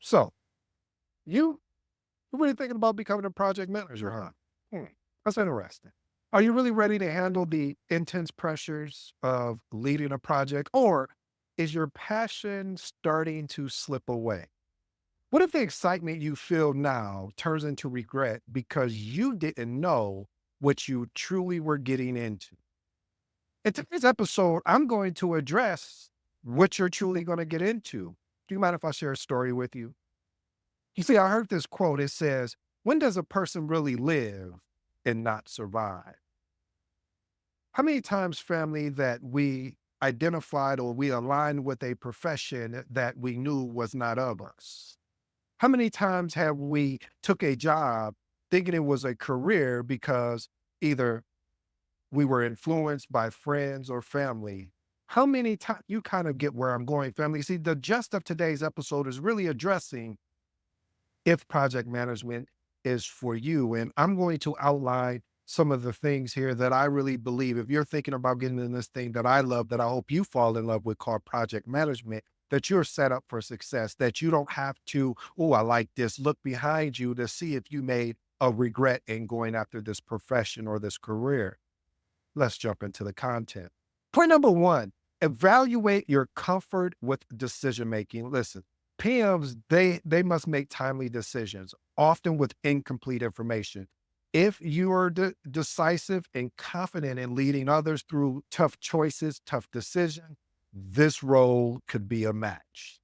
So you you're really thinking about becoming a project manager, huh? That's interesting. Are you really ready to handle the intense pressures of leading a project, or is your passion starting to slip away? What if the excitement you feel now turns into regret because you didn't know what you truly were getting into? In today's episode, I'm going to address what you're truly going to get into. Do you mind if I share a story with you? You see, I heard this quote. It says, "When does a person really live and not survive?" How many times, family, that we identified or we aligned with a profession that we knew was not of us? How many times have we took a job thinking it was a career because either we were influenced by friends or family? How many times you kind of get where I'm going, family? See, the gist of today's episode is really addressing if project management is for you. And I'm going to outline some of the things here that I really believe if you're thinking about getting in this thing that I love, that I hope you fall in love with called project management, that you're set up for success, that you don't have to, oh, I like this, look behind you to see if you made a regret in going after this profession or this career. Let's jump into the content. Point number one, evaluate your comfort with decision making. Listen, PMs, they must make timely decisions, often with incomplete information. If you are decisive and confident in leading others through tough choices, tough decisions, this role could be a match.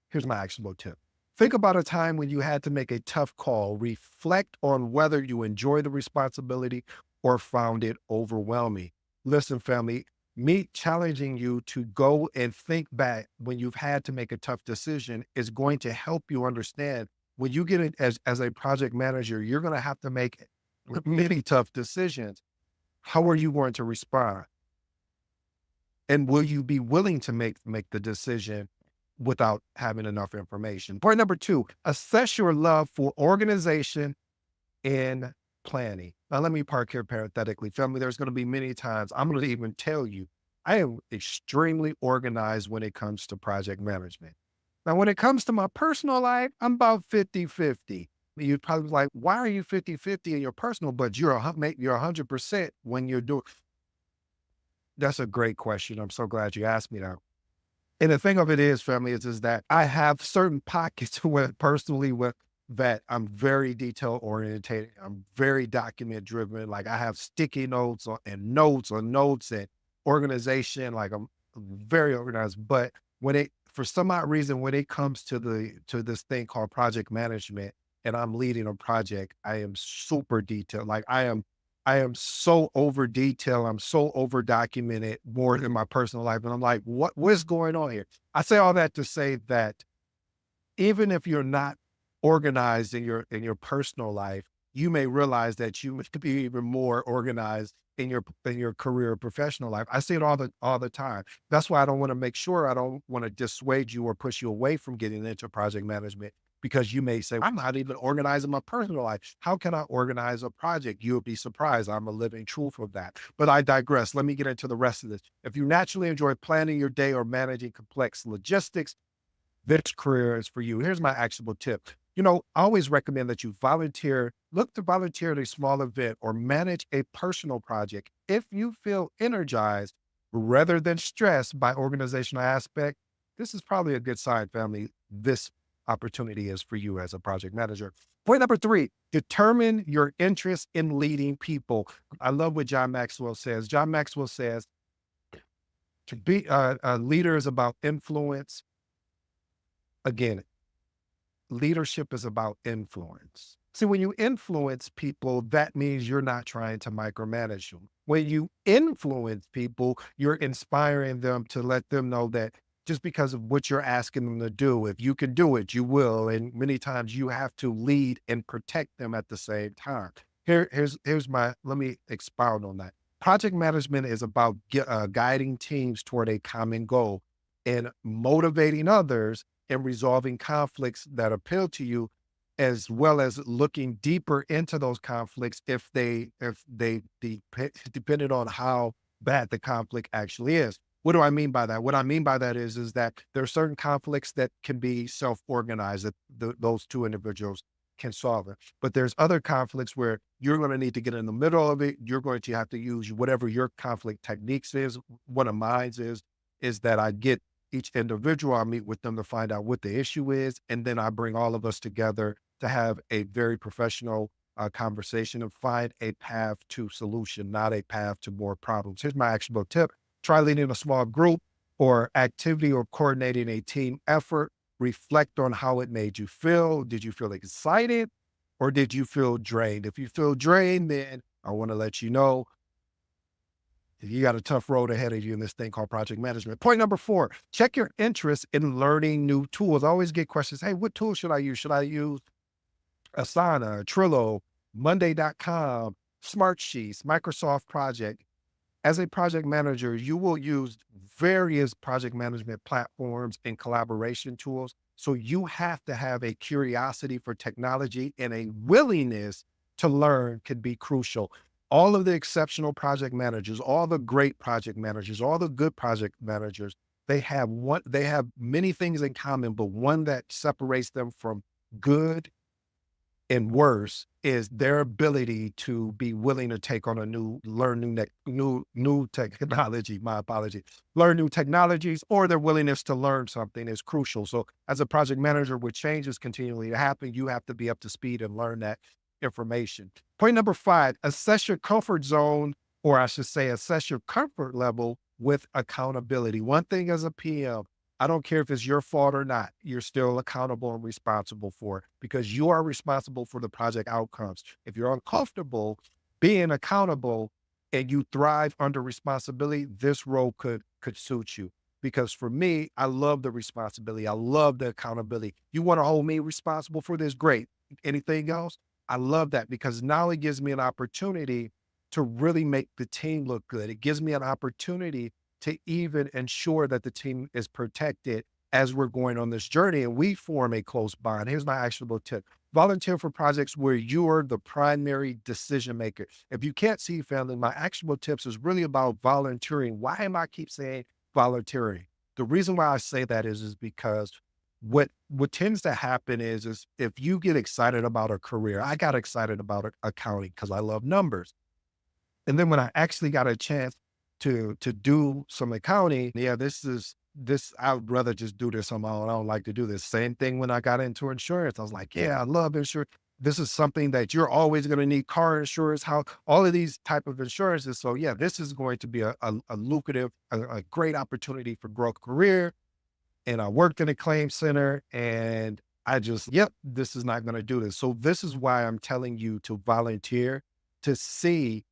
Here's my actionable tip. Think about a time when you had to make a tough call. Reflect on whether you enjoy the responsibility or found it overwhelming. Listen, family, me challenging you to go and think back when you've had to make a tough decision is going to help you understand when you get it as a project manager, you're going to have to make many tough decisions. How are you going to respond? And will you be willing to make the decision without having enough information? Point number two, assess your love for organization and planning. Now, let me park here parenthetically. Family, there's going to be many times I'm going to even tell you I am extremely organized when it comes to project management. Now, when it comes to my personal life, I'm about 50-50. You'd probably be like, why are you 50-50 in your personal, but you're 100% when you're doing. That's a great question. I'm so glad you asked me that. And the thing of it is, family, is that I have certain pockets where personally with that I'm very detail oriented. I'm very document driven. Like I have sticky notes and notes on notes and organization. Like I'm very organized. But when it for some odd reason, when it comes to this thing called project management and I'm leading a project, I am super detailed. Like I am so over detailed. I'm so over documented more than my personal life. And I'm like, what's going on here? I say all that to say that even if you're not organized in your personal life, you may realize that you must be even more organized in your career or professional life. I see it all the time. That's why I don't want to make sure I don't want to dissuade you or push you away from getting into project management because you may say, I'm not even organized in my personal life. How can I organize a project? You'll be surprised. I'm a living truth of that. But I digress. Let me get into the rest of this. If you naturally enjoy planning your day or managing complex logistics, this career is for you. Here's my actionable tip. I always recommend that you look to volunteer at a small event or manage a personal project. If you feel energized rather than stressed by organizational aspect, this is probably a good sign, family. This opportunity is for you as a project manager. Point number three, determine your interest in leading people. I love what John Maxwell says. John Maxwell says to be a leader is about influence. Again, leadership is about influence. See, when you influence people, that means you're not trying to micromanage them. When you influence people, you're inspiring them to let them know that just because of what you're asking them to do, if you can do it, you will. And many times you have to lead and protect them at the same time. Let me expound on that. Project management is about guiding teams toward a common goal and motivating others and resolving conflicts that appeal to you, as well as looking deeper into those conflicts depending on how bad the conflict actually is. What do I mean by that? What I mean by that is that there are certain conflicts that can be self-organized, that those two individuals can solve it. But there's other conflicts where you're going to need to get in the middle of it. You're going to have to use whatever your conflict techniques is. One of mine is that I get each individual, I meet with them to find out what the issue is, and then I bring all of us together to have a very professional conversation and find a path to solution, not a path to more problems. Here's my actionable tip: try leading a small group or activity or coordinating a team effort. Reflect on how it made you feel. Did you feel excited or did you feel drained? If you feel drained, then I want to let you know you got a tough road ahead of you in this thing called project management. Point number 4, check your interest in learning new tools. I always get questions. Hey, what tool should I use? Should I use Asana, Trello, Monday.com, Smartsheets, Microsoft Project? As a project manager, you will use various project management platforms and collaboration tools. So you have to have a curiosity for technology, and a willingness to learn can be crucial. All of the exceptional project managers, all the great project managers, all the good project managers, they have many things in common, but one that separates them from good and worse is their ability to be willing to take on a learn new technology. My apologies. Learn new technologies, or their willingness to learn something is crucial. So, as a project manager, with changes continually to happen, you have to be up to speed and learn that information. Point number 5: assess your comfort zone, or I should say, assess your comfort level with accountability. One thing as a PM, I don't care if it's your fault or not, you're still accountable and responsible for it, because you are responsible for the project outcomes. If you're uncomfortable being accountable and you thrive under responsibility, this role could suit you. Because for me, I love the responsibility. I love the accountability. You want to hold me responsible for this? Great. Anything else? I love that, because now it gives me an opportunity to really make the team look good. It gives me an opportunity to even ensure that the team is protected as we're going on this journey and we form a close bond. Here's my actionable tip: volunteer for projects where you're the primary decision maker. If you can't see, family, my actionable tips is really about volunteering. Why am I keep saying volunteering? The reason why I say that is because what tends to happen is if you get excited about a career, I got excited about accounting because I love numbers. And then when I actually got a chance to do some accounting, yeah, this I would rather just do this on my own. I don't like to do this. Same thing when I got into insurance. I was like, yeah, I love insurance. This is something that you're always going to need: car insurance, how all of these type of insurances. So yeah, this is going to be a lucrative, a great opportunity for growth career. And I worked in a claim center, and I just, yep, this is not going to do this. So this is why I'm telling you to volunteer, to see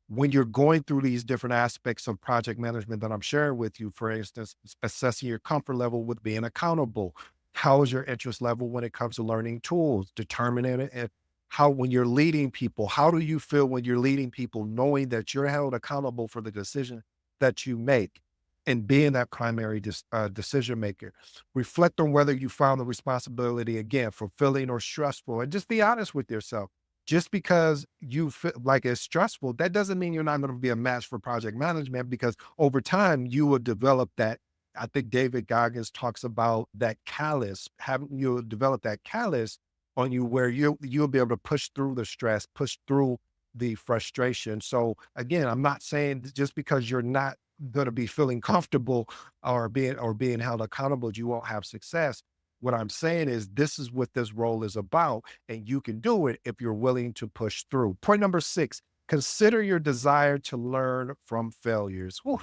when you're going through these different aspects of project management that I'm sharing with you. For instance, assessing your comfort level with being accountable. How is your interest level when it comes to learning tools? Determining it. And how, when you're leading people, how do you feel when you're leading people, knowing that you're held accountable for the decision that you make, and being that primary decision maker? Reflect on whether you found the responsibility, again, fulfilling or stressful, and just be honest with yourself. Just because you feel like it's stressful, that doesn't mean you're not going to be a match for project management, because over time you will develop that. I think David Goggins talks about that callus, having you'll develop that callus on you, where you'll be able to push through the stress, push through the frustration. So again, I'm not saying that just because you're not going to be feeling comfortable or being held accountable, you won't have success. What I'm saying is this is what this role is about, and you can do it if you're willing to push through. Point number 6: consider your desire to learn from failures. Whew.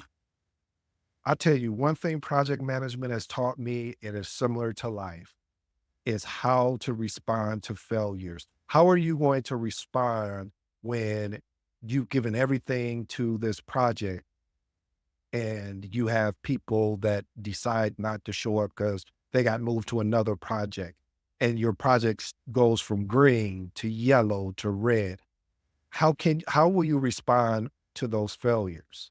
I tell you, one thing project management has taught me, and is similar to life, is how to respond to failures. How are you going to respond when you've given everything to this project and you have people that decide not to show up because they got moved to another project, and your project goes from green to yellow to red? How will you respond to those failures?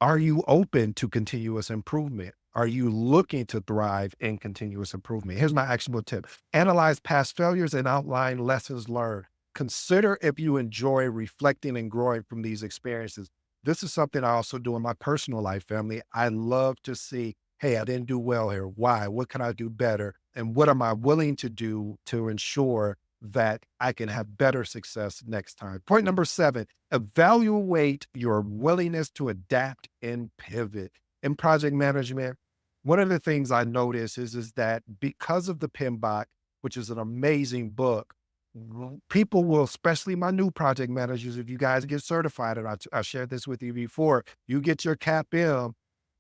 Are you open to continuous improvement? Are you looking to thrive in continuous improvement? Here's my actionable tip: analyze past failures and outline lessons learned. Consider if you enjoy reflecting and growing from these experiences. This is something I also do in my personal life, family. I love to see, hey, I didn't do well here. Why? What can I do better? And what am I willing to do to ensure that I can have better success next time? Point number 7, evaluate your willingness to adapt and pivot. In project management, one of the things I notice is that because of the PMBOK, which is an amazing book, people will, especially my new project managers, if you guys get certified, and I shared this with you before, you get your CAP-M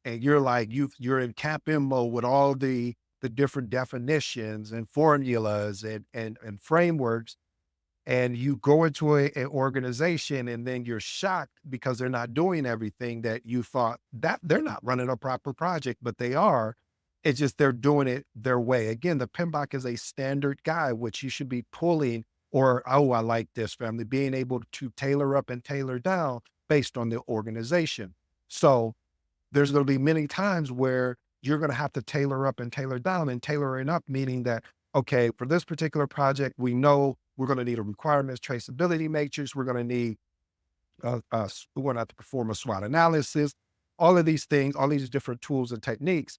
and you're like, you're in CAP-M mode with all the different definitions and formulas and frameworks. And you go into an organization and then you're shocked because they're not doing everything that you thought, that they're not running a proper project, but they are. It's just they're doing it their way. Again, the PMBOK is a standard guide, which you should be pulling, or, oh, I like this, family, being able to tailor up and tailor down based on the organization. So there's going to be many times where you're going to have to tailor up and tailor down, and tailoring up meaning that, okay, for this particular project, we know we're going to need a requirements traceability matrix. We're going to need, we're going to have to perform a SWOT analysis, all of these things, all these different tools and techniques.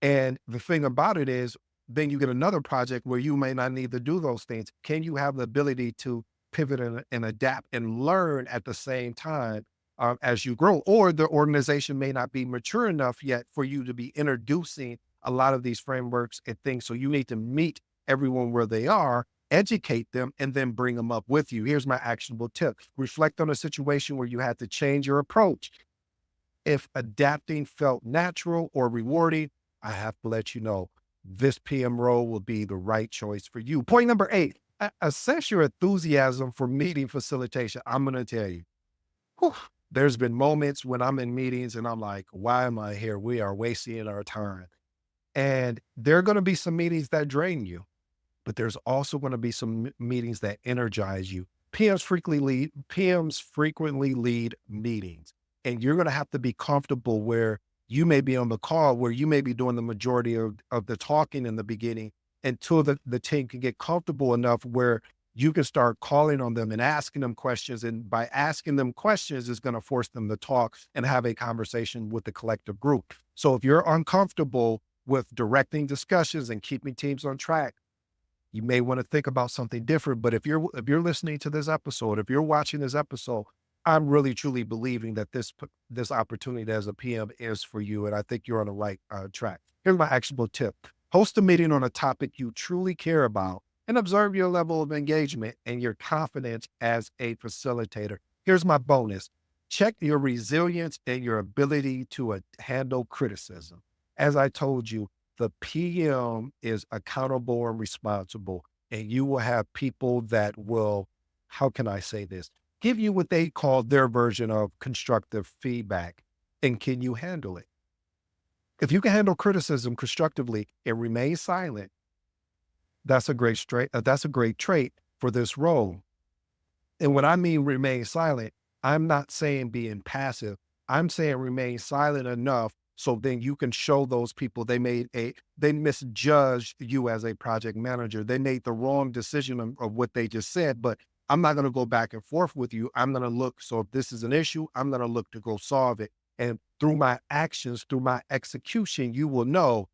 And the thing about it is, then you get another project where you may not need to do those things. Can you have the ability to pivot and adapt and learn at the same time as you grow? Or the organization may not be mature enough yet for you to be introducing a lot of these frameworks and things. So you need to meet everyone where they are, educate them, and then bring them up with you. Here's my actionable tip. Reflect on a situation where you had to change your approach. If adapting felt natural or rewarding, I have to let you know this PM role will be the right choice for you. Point number 8, assess your enthusiasm for meeting facilitation. I'm going to tell you, whew, there's been moments when I'm in meetings and I'm like, why am I here? We are wasting our time. And there are going to be some meetings that drain you, but there's also going to be some meetings that energize you. PMs frequently lead meetings, and you're going to have to be comfortable where you may be on the call, where you may be doing the majority of the talking in the beginning until the team can get comfortable enough where you can start calling on them and asking them questions. And by asking them questions is going to force them to talk and have a conversation with the collective group. So if you're uncomfortable with directing discussions and keeping teams on track, you may want to think about something different. But if you're listening to this episode, if you're watching this episode, I'm really truly believing that this opportunity as a PM is for you, and I think you're on the right track. Here's my actionable tip: host a meeting on a topic you truly care about, and observe your level of engagement and your confidence as a facilitator. Here's my bonus: check your resilience and your ability to handle criticism. As I told you, the PM is accountable and responsible, and you will have people that will, how can I say this? Give you what they call their version of constructive feedback. And can you handle it? If you can handle criticism constructively and remain silent, that's a great trait for this role. And when I mean remain silent, I'm not saying being passive. I'm saying remain silent enough so then you can show those people they misjudged you as a project manager. They made the wrong decision of what they just said, but I'm not going to go back and forth with you. I'm going to look. So if this is an issue, I'm going to look to go solve it. And through my actions, through my execution, you will know,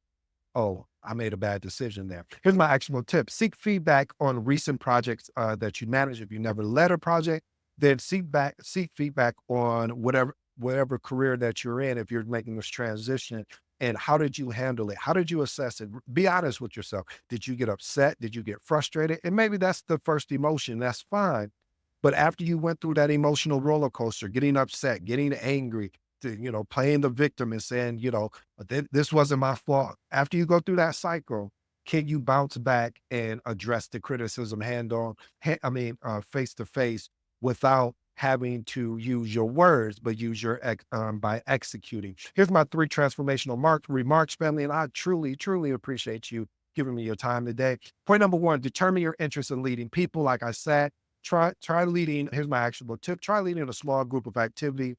oh, I made a bad decision there. Here's my actionable tip: seek feedback on recent projects that you manage. If you never led a project, then seek feedback on whatever career that you're in. If you're making this transition, and how did you handle it? How did you assess it? Be honest with yourself. Did you get upset? Did you get frustrated? And maybe that's the first emotion. That's fine. But after you went through that emotional roller coaster, getting upset, getting angry, playing the victim and saying, this wasn't my fault. After you go through that cycle, can you bounce back and address the criticism face to face without having to use your words, but use by executing? Here's my 3 transformational remarks, family. And I truly, truly appreciate you giving me your time today. Point number 1, determine your interest in leading people. Like I said, try leading. Here's my actionable tip: try leading a small group of activity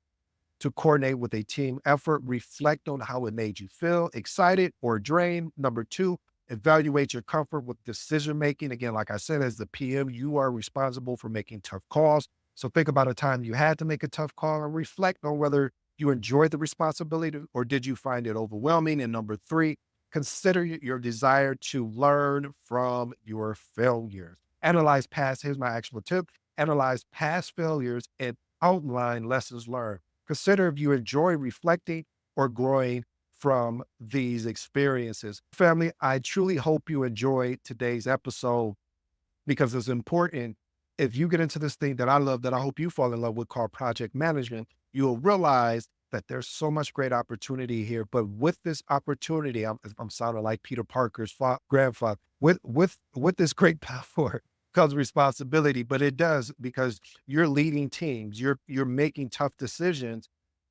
to coordinate with a team effort. Reflect on how it made you feel, excited or drained. Number 2, evaluate your comfort with decision making. Again, like I said, as the PM, you are responsible for making tough calls. So think about a time you had to make a tough call and reflect on whether you enjoyed the responsibility or did you find it overwhelming. And number three, consider your desire to learn from your failures. Analyze past, here's my actual tip, analyze past failures and outline lessons learned. Consider if you enjoy reflecting or growing from these experiences. Family, I truly hope you enjoyed today's episode because it's important. If you get into this thing that I love, that I hope you fall in love with, called project management, you'll realize that there's so much great opportunity here. But with this opportunity, I'm sounding like Peter Parker's grandfather. With this great power comes responsibility, but it does because you're leading teams, you're making tough decisions,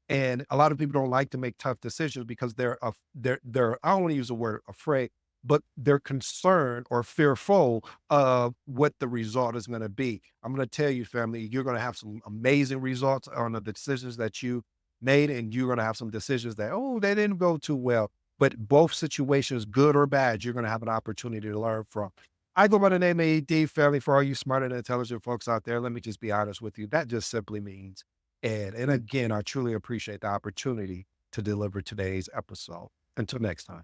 and a lot of people don't like to make tough decisions because they're I don't want to use the word afraid, but they're concerned or fearful of what the result is going to be. I'm going to tell you, family, you're going to have some amazing results on the decisions that you made, and you're going to have some decisions that, oh, they didn't go too well. But both situations, good or bad, you're going to have an opportunity to learn from. I go by the name of AD, family. For all you smart and intelligent folks out there, let me just be honest with you. That just simply means and again, I truly appreciate the opportunity to deliver today's episode. Until next time.